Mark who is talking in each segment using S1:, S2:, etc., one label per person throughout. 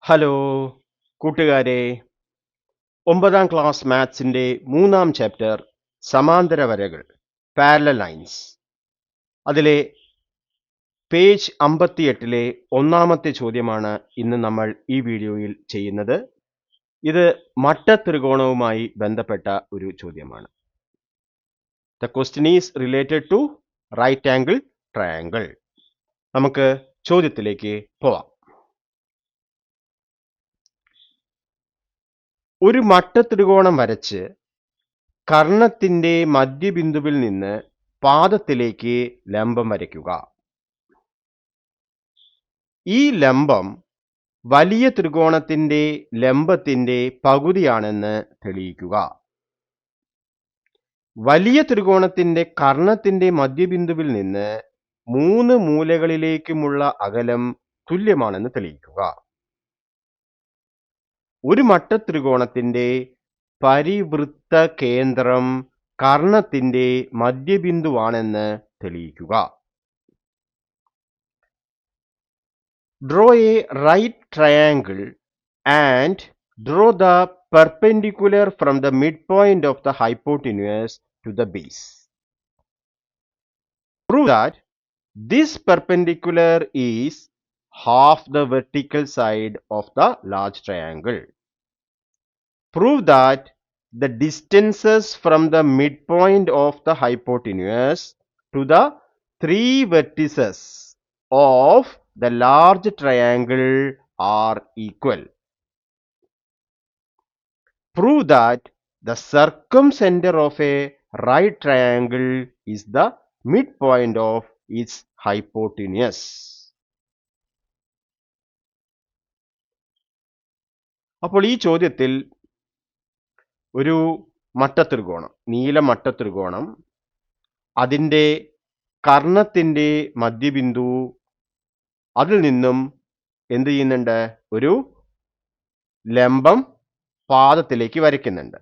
S1: Hello കൂട്ടുകാരെ, 9ാം class മാത്സിന്റെ 3ാം chapter സമാന്തര വരകൾ പാരലൽ ലൈൻസ് അതിലെ പേജ് 58-ലെ ഒന്നാമത്തെ ചോദ്യമാണ് ഇന്ന് നമ്മൾ ഈ വീഡിയോയിൽ ചെയ്യുന്നത്. ഇത് മട്ടത്രികോണവുമായി ബന്ധപ്പെട്ട ഒരു ചോദ്യമാണ്. The question is related to right angle triangle. നമുക്ക് ചോദ്യത്തിലേക്ക് പോവാം. ഒരു മട്ടത്രികോണം വരച്ച് കർണത്തിന്റെ മധ്യബിന്ദുവിൽ നിന്ന് പാദത്തിലേക്ക് ലംബം വരയ്ക്കുക. ഈ ലംബം വലിയ ത്രികോണത്തിന്റെ ലംബത്തിന്റെ പകുതിയാണെന്ന് തെളിയിക്കുക. വലിയ ത്രികോണത്തിന്റെ കർണത്തിന്റെ മധ്യബിന്ദുവിൽ നിന്ന് 3 മൂലകളിലേക്കുമുള്ള അകലം തുല്യമാണെന്ന് തെളിയിക്കുക. ഒരു മട്ടത്രികോണത്തിന്റെ പരിവൃത്ത കേന്ദ്രം കർണത്തിന്റെ മധ്യബിന്ദുവാണെന്ന് തെളിയിക്കുക. Draw a right triangle and draw the perpendicular from the midpoint of the hypotenuse to the base. Prove that this perpendicular is half the vertical side of the large triangle. Prove that the distances from the midpoint of the hypotenuse to the 3 vertices of the large triangle are equal. Prove that the circumcenter of a right triangle is the midpoint of its hypotenuse. അപ്പോൾ ഈ ചോദ്യത്തിൽ ഒരു മട്ടത്രികോണം, നീല മട്ടത്രികോണം, അതിൻ്റെ കർണത്തിന്റെ മധ്യബിന്ദു, അതിൽ നിന്നും എന്ത് ചെയ്യുന്നുണ്ട്? ഒരു ലംബം പാദത്തിലേക്ക് വരയ്ക്കുന്നുണ്ട്.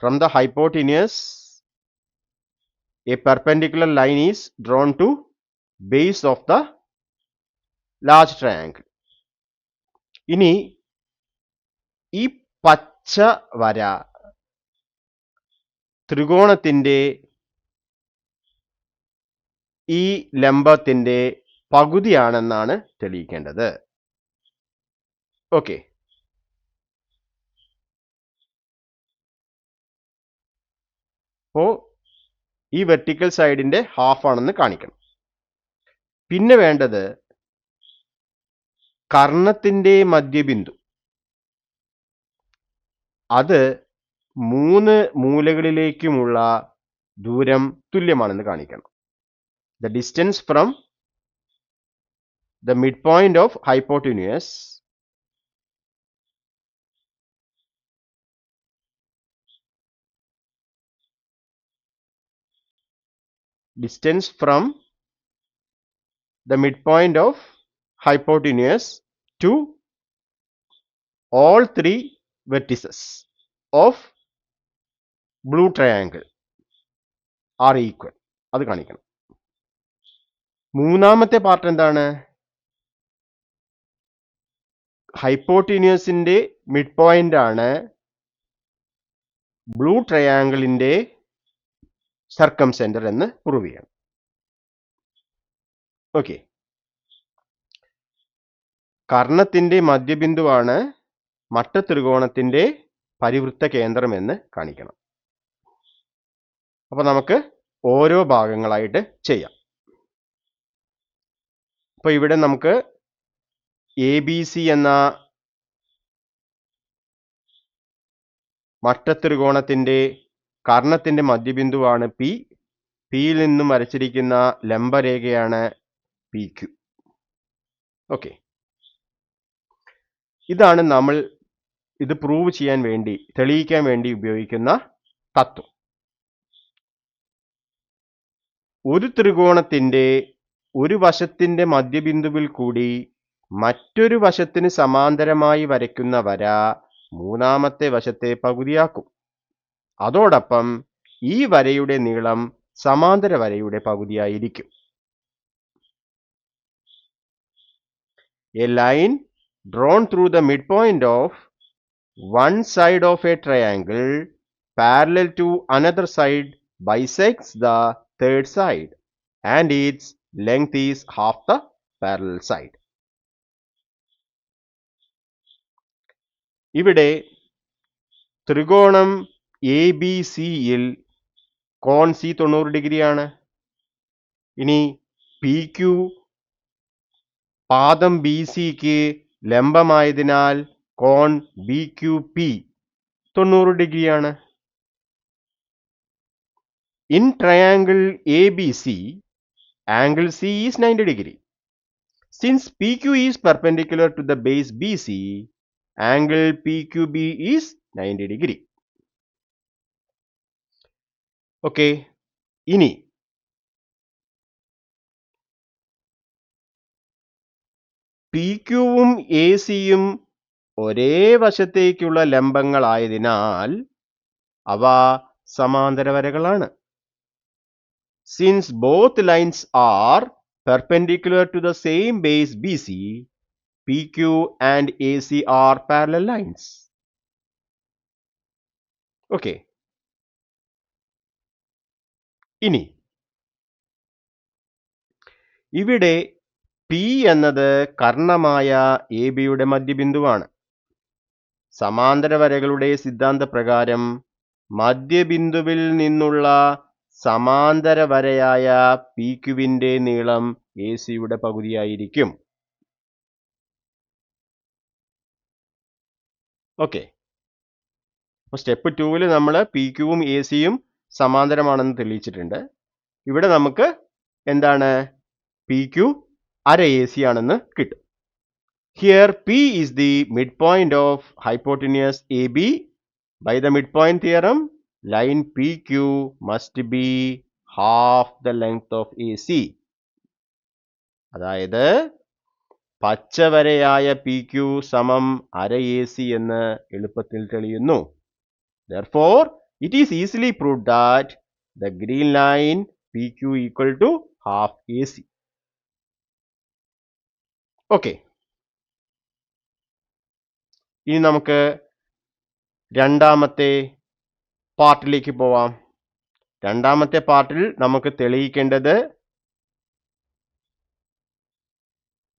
S1: From the hypotenuse, a perpendicular line is drawn to base of the large triangle. ഇനി ഈ പച്ച വര ത്രികോണത്തിന്റെ ഈ ലംബത്തിന്റെ പകുതിയാണെന്നാണ് തെളിയിക്കേണ്ടത്. ഓക്കെ, അപ്പോ ഈ വെർട്ടിക്കൽ സൈഡിന്റെ ഹാഫ് ആണെന്ന് കാണിക്കണം. പിന്നെ വേണ്ടത് കർണത്തിന്റെ മധ്യബിന്ദു, അത് 3 മൂലകളിലേക്കുമുള്ള ദൂരം തുല്യമാണെന്ന് കാണിക്കണം. The distance from the midpoint of hypotenuse to all 3 vertices of blue triangle are equal. അത് കാണിക്കണം. മൂന്നാമത്തെ പാർട്ട് എന്താണ്? ഹൈപ്പോട്ടിന്യൂസിന്റെ മിഡ് പോയിന്റ് ആണ് ബ്ലൂ ട്രയാങ്കിളിന്റെ സർക്കംസെന്റർ എന്ന് പ്രൂവ് ചെയ്യണം. ഓക്കെ, കർണത്തിന്റെ മധ്യബിന്ദുവാണ് മട്ടത്രികോണത്തിന്റെ പരിവൃത്ത കേന്ദ്രം എന്ന് കാണിക്കണം. അപ്പൊ നമുക്ക് ഓരോ ഭാഗങ്ങളായിട്ട് ചെയ്യാം. അപ്പൊ ഇവിടെ നമുക്ക് ABC എന്ന മട്ടത്രികോണത്തിന്റെ കർണത്തിന്റെ മധ്യബിന്ദുവാണ് P. പിയിൽ നിന്നും വരച്ചിരിക്കുന്ന ലംബരേഖയാണ് PQ. ഓക്കെ, ഇതാണ് നമ്മൾ ഇത് പ്രൂവ് ചെയ്യാൻ വേണ്ടി, തെളിയിക്കാൻ വേണ്ടി ഉപയോഗിക്കുന്ന തത്വം. ഒരു ത്രികോണത്തിന്റെ ഒരു വശത്തിന്റെ മധ്യബിന്ദുവിൽ കൂടി മറ്റൊരു വശത്തിന് സമാന്തരമായി വരയ്ക്കുന്ന വര മൂന്നാമത്തെ വശത്തെ പകുതിയാക്കും. അതോടൊപ്പം ഈ വരയുടെ നീളം സമാന്തര വരയുടെ പകുതിയായിരിക്കും. A line drawn through the midpoint of one side of a triangle parallel to another side bisects the third side and its length is half the parallel side. ഇവിടെ ത്രികോണം എ ബി സിയിൽ കോൺ സി 90 ഡിഗ്രിയാണ്. ഇനി P Q പാദം B സിക്ക് ലംബമായതിനാൽ കോൺ B Q P 90 ഡിഗ്രിയാണ്. In triangle ABC, angle C is 90 degree. Since PQ is perpendicular to the base BC, angle PQB is 90 degree. Okay. ഇനി PQവും ACയും ഒരേ വശത്തേക്കുള്ള ലംബങ്ങളായതിനാൽ അവ സമാന്തര വരകളാണ്. Since both lines are perpendicular to the same base BC, PQ and AC are parallel lines. Okay. ഇനി ഇവിടെ P എന്നത് കർണമായ AB-യുടെ മധ്യബിന്ദുവാണ്. സമാന്തര വരകളുടെ സിദ്ധാന്തപ്രകാരം മധ്യബിന്ദുവിൽ നിന്നുള്ള സമാന്തര വരയായ PQവിന്റെ നീളം AC-യുടെ പകുതിയായിരിക്കും. ഓക്കെ. അപ്പോൾ സ്റ്റെപ്പ് 2-ൽ നമ്മൾ PQവും ACയും സമാന്തരമാണെന്ന് തെളിയിച്ചിട്ടുണ്ട്. ഇവിടെ നമുക്ക് എന്താണ് PQ അര AC ആണെന്ന് കിട്ടും. Here P is the midpoint of hypotenuse AB. By the midpoint theorem, line PQ must be half the length of AC. അതായത് പച്ചവരയായ PQ സമം അര AC എന്ന് എളുപ്പത്തിൽ തെളിയുന്നു. Therefore, it is easily proved that the green line PQ equal to half AC. Okay. ഇനി നമുക്ക് രണ്ടാമത്തെ പാർട്ടിലേക്ക് പോവാം. രണ്ടാമത്തെ പാർട്ടിൽ നമുക്ക് തെളിയിക്കേണ്ടത്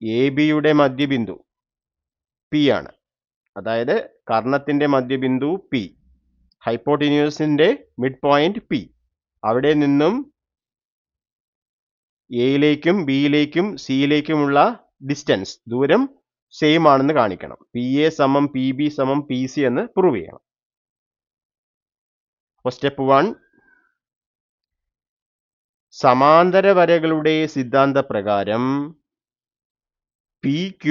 S1: AB-യുടെ മധ്യബിന്ദു P ആണ്. അതായത് കർണത്തിന്റെ മധ്യബിന്ദു P, ഹൈപ്പോട്ടിന്യൂസിന്റെ മിഡ് പോയിന്റ് P. അവിടെ നിന്നും എയിലേക്കും ബിയിലേക്കും സിയിലേക്കുമുള്ള ഡിസ്റ്റൻസ് ദൂരം സെയിം ആണെന്ന് കാണിക്കണം. PA സമം PB സമം PC എന്ന് പ്രൂവ് ചെയ്യണം. അപ്പോൾ സ്റ്റെപ്പ് 1, സമാന്തര വരകളുടെ സിദ്ധാന്തപ്രകാരം PQ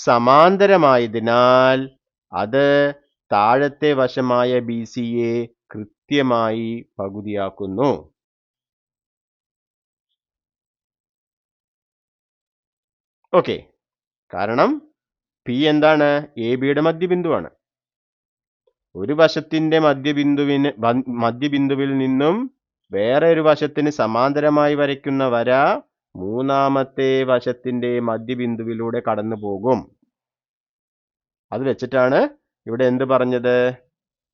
S1: സമാന്തരമായതിനാൽ അത് താഴത്തെ വശമായ BCയെ കൃത്യമായി പകുതിയാക്കുന്നു. ഓക്കെ. കാരണം P എന്താണ്? AB-യുടെ മധ്യബിന്ദുവാണ്. ഒരു വശത്തിന്റെ മധ്യബിന്ദുവിൽ നിന്നും വേറെ ഒരു വശത്തിന് സമാന്തരമായി വരയ്ക്കുന്ന വര മൂന്നാമത്തെ വശത്തിന്റെ മധ്യബിന്ദുവിലൂടെ കടന്നു പോകും. അത് വെച്ചിട്ടാണ് ഇവിടെ എന്ത് പറഞ്ഞത്?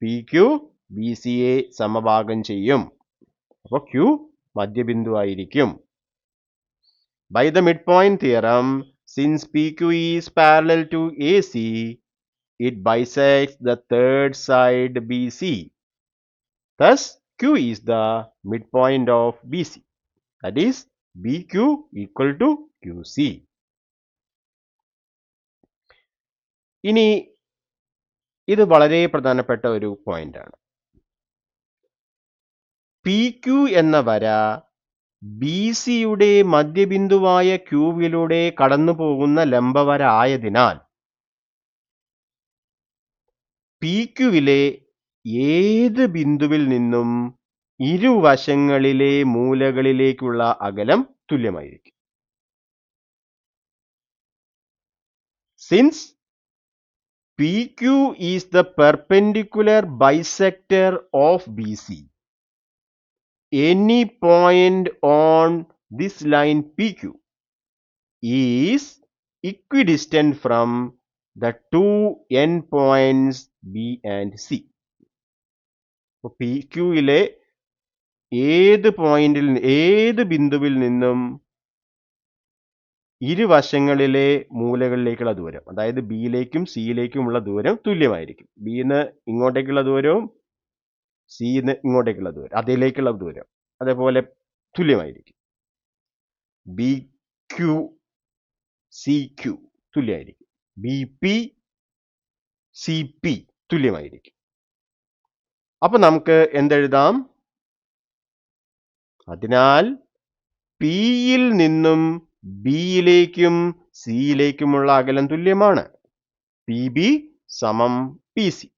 S1: PQ BCയെ സമഭാഗം ചെയ്യും. അപ്പോൾ Q മധ്യബിന്ദു ആയിരിക്കും. By the midpoint theorem, since PQ is parallel to AC, it bisects the third side BC. Thus, Q is the midpoint of BC. That is, BQ equal to QC. ഇനി ഇത് വളരെ പ്രധാനപ്പെട്ട ഒരു point ആണ്. PQ എന്ന വര BCയുടെ മധ്യബിന്ദുവായ Qവിലൂടെ കടന്നു പോകുന്ന ലംബവര ആയതിനാൽ PQവിലെ ഏത് ബിന്ദുവിൽ നിന്നും ഇരുവശങ്ങളിലെ മൂലകളിലേക്കുള്ള അകലം തുല്യമായിരിക്കും. Since PQ is the perpendicular bisector of BC, any point on this line PQ is equidistant from the two end points B and C. P ക്യൂയിലെ ഏത് ബിന്ദുവിൽ നിന്നും ഇരുവശങ്ങളിലെ മൂലകളിലേക്കുള്ള ദൂരം, അതായത് ബിയിലേക്കും സിയിലേക്കുമുള്ള ദൂരം തുല്യമായിരിക്കും. ബിന്ന് ഇങ്ങോട്ടേക്കുള്ള ദൂരവും സിന്ന് ഇങ്ങോട്ടേക്കുള്ള ദൂരം, അതിലേക്കുള്ള ദൂരം അതേപോലെ തുല്യമായിരിക്കും. ബി ക്യു സി ക്യു തുല്യമായിരിക്കും. ബി പി സി പി തുല്യമായിരിക്കും. അപ്പൊ നമുക്ക് എന്തെഴുതാം? അതിനാൽ പിയിൽ നിന്നും ബിയിലേക്കും സിയിലേക്കുമുള്ള അകലം തുല്യമാണ്. പി ബി സമം P C.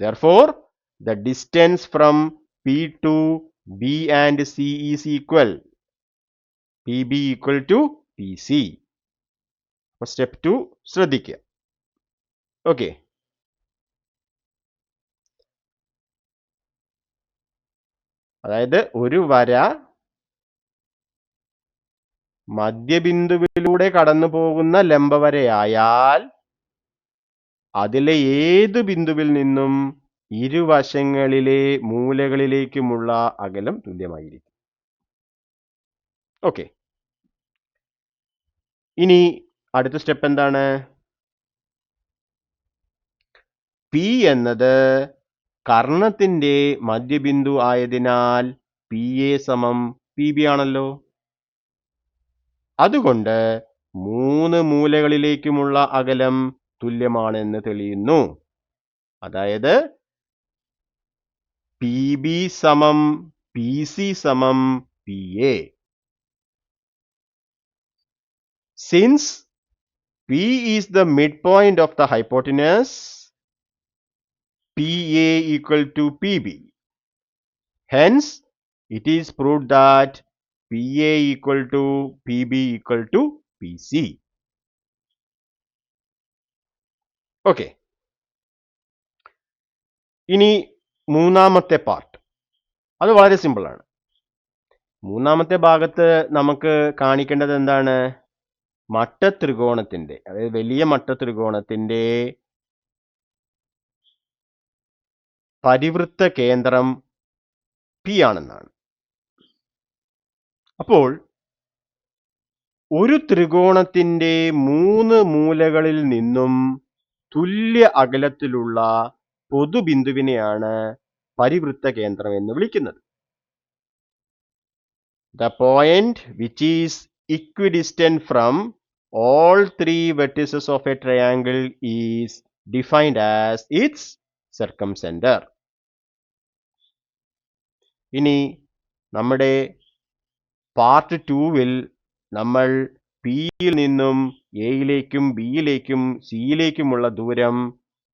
S1: Therefore, the distance from P to B and C is equal. PB equal to PC. Step 2 ശ്രദ്ധിക്കുക. ഓക്കെ, അതായത് ഒരു വര മധ്യബിന്ദുവിലൂടെ കടന്നു പോകുന്ന ലംബവരയായാൽ അതിലെ ഏത് ബിന്ദുവിൽ നിന്നും ഇരുവശങ്ങളിലെ മൂലകളിലേക്കുമുള്ള അകലം തുല്യമായിരിക്കും. ഓക്കെ, ഇനി അടുത്ത സ്റ്റെപ്പ് എന്താണ്? പി എന്നത് കർണത്തിന്റെ മധ്യബിന്ദു ആയതിനാൽ പി എ സമം പി ബി ആണല്ലോ. അതുകൊണ്ട് മൂന്ന് മൂലകളിലേക്കുമുള്ള അകലം തുല്യമാണെന്ന് തെളിയുന്നു. അതായത് പി ബി സമം പി സി സമം P A. Since P is the mid point of the hypotenuse, P A equal to P B. Hence it is proved that PA equal to PB equal to PC. Okay, ഇനി മൂന്നാമത്തെ part, അത് വളരെ simple ആണ്. മൂന്നാമത്തെ ഭാഗത്ത് നമുക്ക് കാണിക്കേണ്ടത് എന്താണ്? മട്ടത്രികോണത്തിന്റെ, അതായത് വലിയ മട്ടത്രികോണത്തിന്റെ പരിവൃത്ത കേന്ദ്രം P ആണെന്നാണ്. അപ്പോൾ ഒരു ത്രികോണത്തിന്റെ മൂന്ന് മൂലകളിൽ നിന്നും തുല്യ അകലത്തിലുള്ള പൊതുബിന്ദുവിനെയാണ് പരിവൃത്ത കേന്ദ്രം എന്ന് വിളിക്കുന്നത്. The point which is equidistant from all three vertices of a triangle is defined as its circumcenter. ഇനി നമ്മുടെ പാർട്ട് 2-വിൽ നമ്മൾ പിയിൽ നിന്നും എയിലേക്കും ബിയിലേക്കും സിയിലേക്കുമുള്ള ദൂരം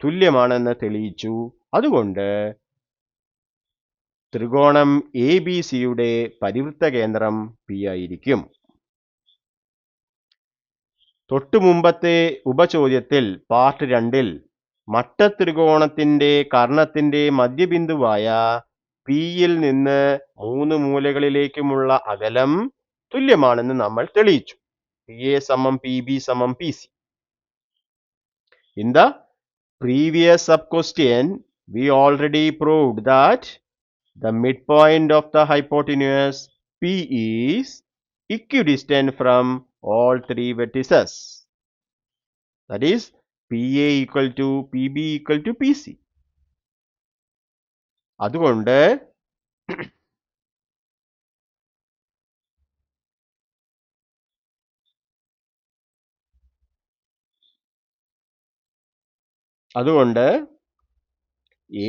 S1: തുല്യമാണെന്ന് തെളിയിച്ചു. അതുകൊണ്ട് ത്രികോണം എ ബി സിയുടെ പരിവൃത്ത കേന്ദ്രം പി ആയിരിക്കും. തൊട്ടു മുമ്പത്തെ ഉപചോദ്യത്തിൽ പാർട്ട് 2-ൽ മട്ടത്രികോണത്തിന്റെ കർണത്തിന്റെ മധ്യബിന്ദുവായ പിയിൽ നിന്ന് മൂന്ന് മൂലകളിലേക്കുമുള്ള അകലം തുല്യമാണെന്ന് നമ്മൾ തെളിയിച്ചു. പി എ സമം പി ബി സമം P C. In the previous sub-question, we already proved that the midpoint of the hypotenuse P is equidistant from all three vertices. That is, PA equal to PB equal to PC. അതുകൊണ്ട്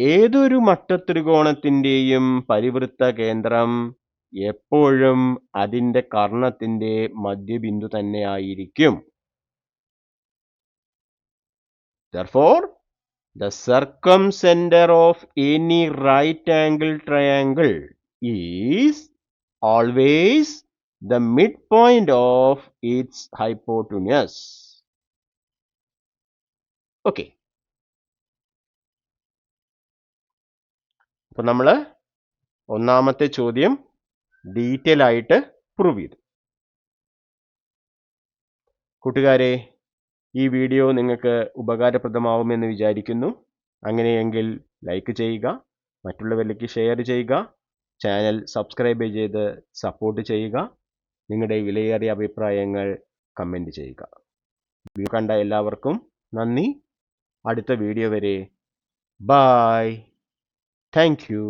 S1: ഏതൊരു മട്ടത്രികോണത്തിന്റെയും പരിവൃത്ത കേന്ദ്രം എപ്പോഴും അതിന്റെ കർണത്തിന്റെ മധ്യബിന്ദു തന്നെയായിരിക്കും. Therefore, the circumcenter of any right angle triangle is always the midpoint of its hypotenuse. Okay. അപ്പോൾ നമ്മൾ ഒന്നാമത്തെ ചോദ്യം ഡീറ്റെയിൽ ആയിട്ട് പ്രൂവ് ചെയ്തു. കൂട്ടുകാരെ, ഈ വീഡിയോ നിങ്ങൾക്ക് ഉപകാരപ്രദമാവുമെന്ന് വിചാരിക്കുന്നു. അങ്ങനെയെങ്കിൽ ലൈക്ക് ചെയ്യുക, മറ്റുള്ളവരിലേക്ക് ഷെയർ ചെയ്യുക, ചാനൽ സബ്സ്ക്രൈബ് ചെയ്ത് സപ്പോർട്ട് ചെയ്യുക, നിങ്ങളുടെ വിലയേറിയ അഭിപ്രായങ്ങൾ കമൻറ്റ് ചെയ്യുക. വീഡിയോ കണ്ട എല്ലാവർക്കും നന്ദി. അടുത്ത വീഡിയോ വരെ ബൈ. Thank you.